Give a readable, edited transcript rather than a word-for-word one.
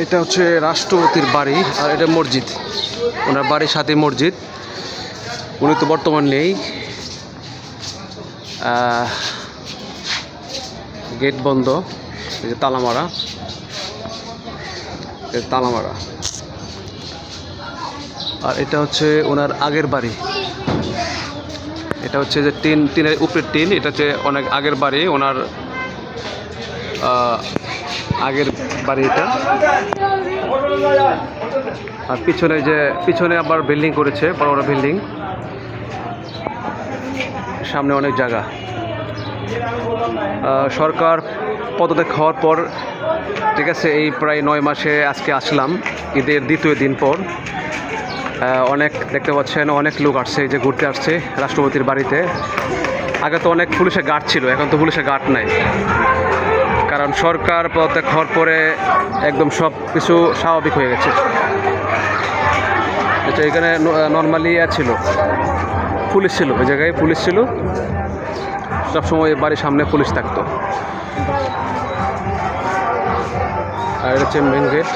এটা হচ্ছে রাষ্ট্রপতির বাড়ি, আর এটা মসজিদ। ওনার বাড়ির সাথে মসজিদ। উনি তো বর্তমান নেই। গেট বন্ধ, এই যে তালা মারা, তালা মারা। আর এটা হচ্ছে ওনার আগের বাড়ি। এটা হচ্ছে যে টিনের উপরের টিন। এটা হচ্ছে অনেক আগের বাড়ি, ওনার আগের বাড়ি এটা। আর পিছনে আবার বিল্ডিং করেছে, বড় বড় বিল্ডিং। সামনে অনেক জায়গা। সরকার পদত্যাগ হওয়ার পর, ঠিক আছে, এই প্রায় 9 মাসে আজকে আসলাম, ঈদের দ্বিতীয় দিন পর। অনেক দেখতে পাচ্ছেন, অনেক লোক আসছে, এই যে ঘুরতে আসছে রাষ্ট্রপতির বাড়িতে। আগে তো অনেক পুলিশের গার্ড ছিল, এখন তো পুলিশের গার্ড নাই, কারণ সরকার পদত্যাগ হওয়ার পরে একদম সব কিছু স্বাভাবিক হয়ে গেছে। এটা এখানে নর্মালি ছিল, পুলিশ ছিল, ওই জায়গায় পুলিশ ছিল, সবসময় বাড়ির সামনে পুলিশ থাকতো। আর এটা হচ্ছে মেন গেট।